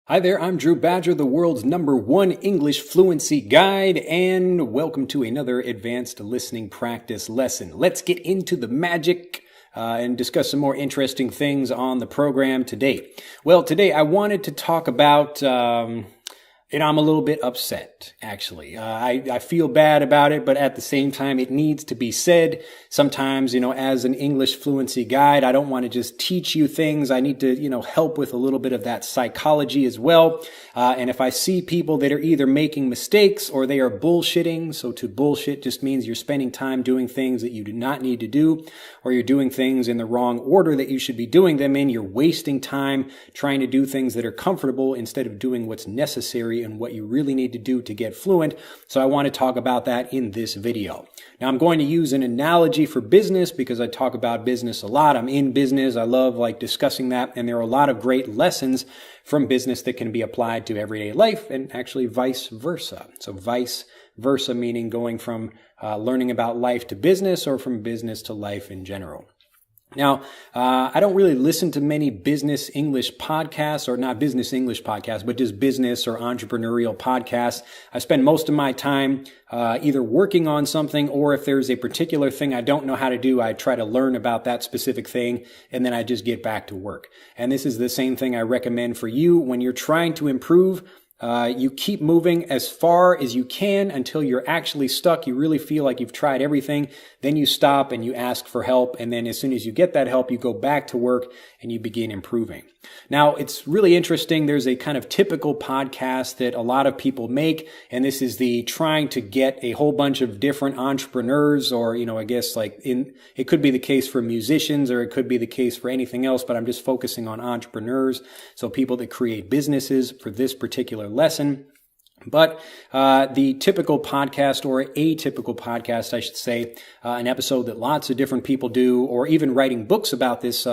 Hi there, I'm Drew Badger, the world's #1 English fluency guide, and welcome to another advanced listening practice lesson. Let's get into the magic and discuss some more interesting things on the program today. Well, today I wanted to talk about and I'm a little bit upset, actually. I feel bad about it, but at the same time, it needs to be said. Sometimes, as an English fluency guide, I don't want to just teach you things. I need to, help with a little bit of that psychology as well. And if I see people that are either making mistakes or they are bullshitting, so to bullshit just means you're spending time doing things that you do not need to do, or you're doing things in the wrong order that you should be doing them in. You're wasting time trying to do things that are comfortable instead of doing what's necessary and what you really need to do to get fluent. So I want to talk about that in this video. Now I'm going to use an analogy for business because I talk about business a lot. I'm in business. I love discussing that. And there are a lot of great lessons from business that can be applied to everyday life and actually vice versa. So vice versa meaning going from learning about life to business or from business to life in general. Now, I don't really listen to many business English podcasts, or not business English podcasts, but just business or entrepreneurial podcasts. I spend most of my time either working on something, or if there's a particular thing I don't know how to do, I try to learn about that specific thing, and then I just get back to work. And this is the same thing I recommend for you when you're trying to improve. You keep moving as far as you can until you're actually stuck. You really feel like you've tried everything. Then you stop and you ask for help. And then as soon as you get that help, you go back to work and you begin improving. Now, it's really interesting. There's a kind of typical podcast that a lot of people make. And this is the trying to get a whole bunch of different entrepreneurs, or, I guess it could be the case for musicians, or it could be the case for anything else, but I'm just focusing on entrepreneurs. So people that create businesses for this particular lesson. But the typical podcast, or atypical podcast, I should say, an episode that lots of different people do, or even writing books about this,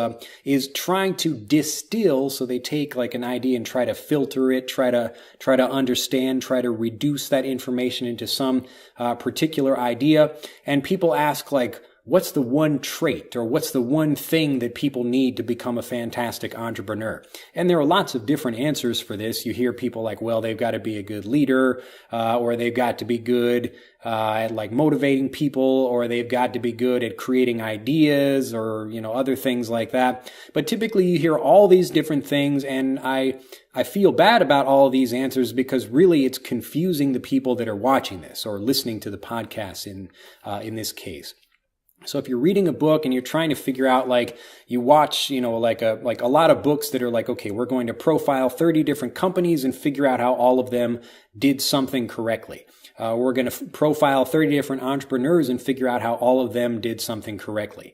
is trying to distill. So they take an idea and try to filter it, try to understand, try to reduce that information into some particular idea. And people ask what's the one trait, or what's the one thing that people need to become a fantastic entrepreneur? And there are lots of different answers for this. You hear people they've got to be a good leader, or they've got to be good at motivating people, or they've got to be good at creating ideas, or, other things like that. But typically you hear all these different things, and I feel bad about all of these answers because really it's confusing the people that are watching this or listening to the podcast in this case. So if you're reading a book and you're trying to figure out, you watch, a lot of books that are okay, we're going to profile 30 different companies and figure out how all of them did something correctly. We're going to profile 30 different entrepreneurs and figure out how all of them did something correctly.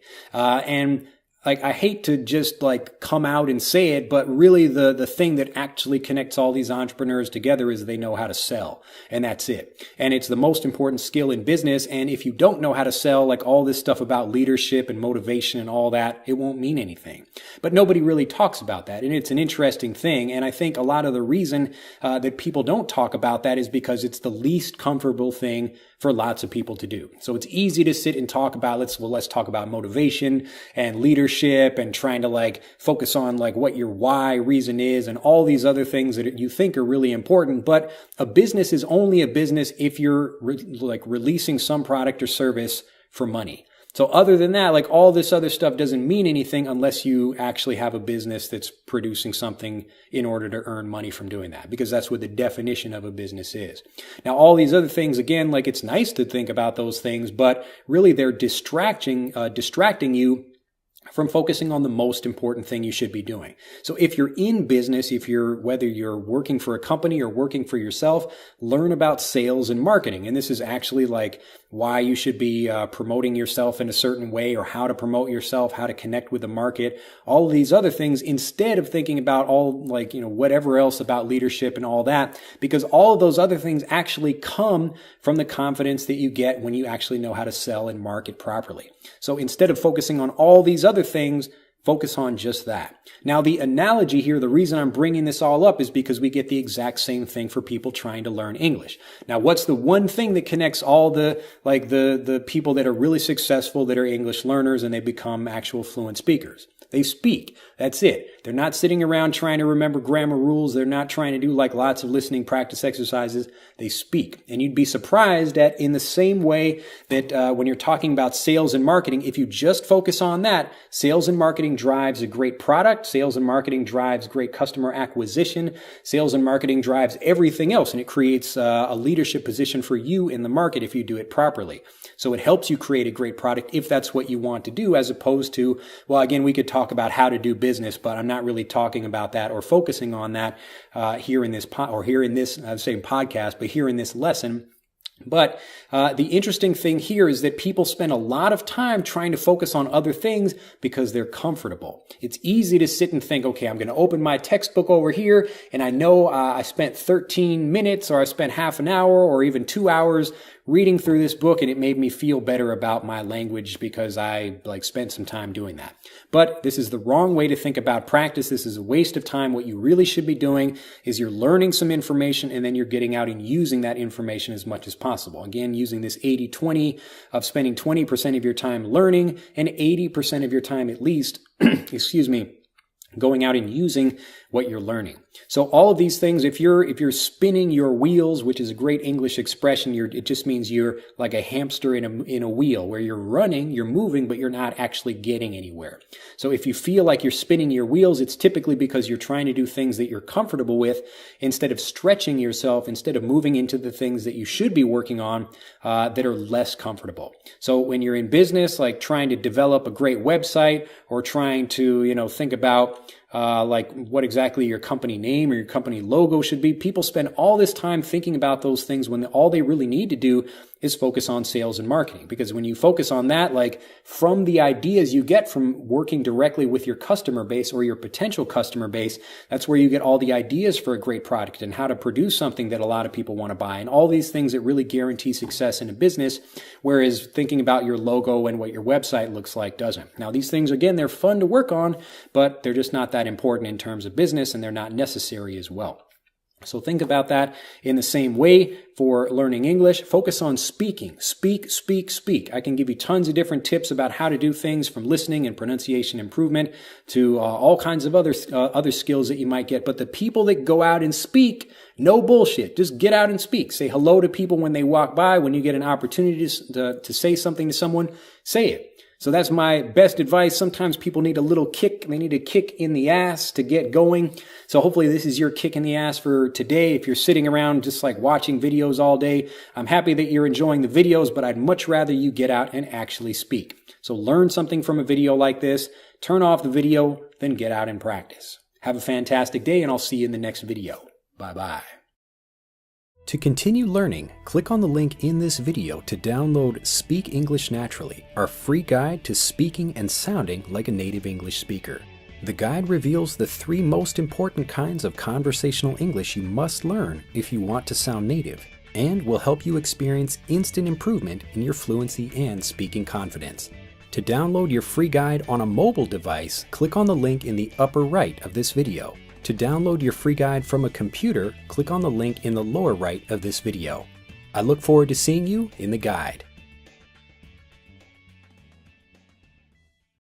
I hate to just come out and say it, but really the thing that actually connects all these entrepreneurs together is they know how to sell. And that's it. And it's the most important skill in business. And if you don't know how to sell, all this stuff about leadership and motivation and all that, it won't mean anything. But nobody really talks about that. And it's an interesting thing. And I think a lot of the reason that people don't talk about that is because it's the least comfortable thing for lots of people to do. So it's easy to sit and talk about, let's talk about motivation and leadership and trying to focus on what your why reason is and all these other things that you think are really important. But a business is only a business if you're releasing some product or service for money. So other than that, all this other stuff doesn't mean anything unless you actually have a business that's producing something in order to earn money from doing that, because that's what the definition of a business is. Now, all these other things, again, it's nice to think about those things, but really they're distracting you from focusing on the most important thing you should be doing. So if you're in business, whether you're working for a company or working for yourself, learn about sales and marketing. And this is actually why you should be promoting yourself in a certain way, or how to promote yourself, how to connect with the market, all of these other things, instead of thinking about all whatever else about leadership and all that, because all of those other things actually come from the confidence that you get when you actually know how to sell and market properly. So instead of focusing on all these other things, focus on just that. Now, the analogy here, the reason I'm bringing this all up is because we get the exact same thing for people trying to learn English. Now, what's the one thing that connects all the people that are really successful, that are English learners, and they become actual fluent speakers? They speak. That's it. They're not sitting around trying to remember grammar rules. They're not trying to do like lots of listening practice exercises. They speak. And you'd be surprised that in the same way that when you're talking about sales and marketing, if you just focus on that, sales and marketing drives a great product. Sales and marketing drives great customer acquisition. Sales and marketing drives everything else. And it creates a leadership position for you in the market if you do it properly. So it helps you create a great product if that's what you want to do, as opposed to, well, again, we could talk about how to do business, but I'm not really talking about that or focusing on that here in this podcast, but here in this lesson. But the interesting thing here is that people spend a lot of time trying to focus on other things because they're comfortable. It's easy to sit and think, okay, I'm going to open my textbook over here, and I know I spent 13 minutes or I spent half an hour or even 2 hours reading through this book, and it made me feel better about my language because I spent some time doing that. But this is the wrong way to think about practice. This is a waste of time. What you really should be doing is you're learning some information and then you're getting out and using that information as much as possible. Again, using this 80-20 of spending 20% of your time learning and 80% of your time at least, going out and using what you're learning. So all of these things, if you're spinning your wheels, which is a great English expression, it just means you're like a hamster in a wheel where you're running, you're moving, but you're not actually getting anywhere. So if you feel like you're spinning your wheels, it's typically because you're trying to do things that you're comfortable with instead of stretching yourself, instead of moving into the things that you should be working on that are less comfortable. So when you're in business, like trying to develop a great website or trying to, think about what exactly your company name or your company logo should be. People spend all this time thinking about those things when all they really need to do is focus on sales and marketing. Because when you focus on that, from the ideas you get from working directly with your customer base or your potential customer base, that's where you get all the ideas for a great product and how to produce something that a lot of people want to buy and all these things that really guarantee success in a business. Whereas thinking about your logo and what your website looks like doesn't. Now, these things, again, they're fun to work on, but they're just not that important in terms of business and they're not necessary as well. So think about that in the same way for learning English. Focus on speaking. Speak, speak, speak. I can give you tons of different tips about how to do things from listening and pronunciation improvement to all kinds of other skills that you might get. But the people that go out and speak, no bullshit. Just get out and speak. Say hello to people when they walk by. When you get an opportunity to say something to someone, say it. So that's my best advice. Sometimes people need a little kick. They need a kick in the ass to get going. So hopefully this is your kick in the ass for today. If you're sitting around just watching videos all day, I'm happy that you're enjoying the videos, but I'd much rather you get out and actually speak. So learn something from a video like this, turn off the video, then get out and practice. Have a fantastic day, and I'll see you in the next video. Bye-bye. To continue learning, click on the link in this video to download Speak English Naturally, our free guide to speaking and sounding like a native English speaker. The guide reveals the 3 most important kinds of conversational English you must learn if you want to sound native, and will help you experience instant improvement in your fluency and speaking confidence. To download your free guide on a mobile device, click on the link in the upper right of this video. To download your free guide from a computer, click on the link in the lower right of this video. I look forward to seeing you in the guide.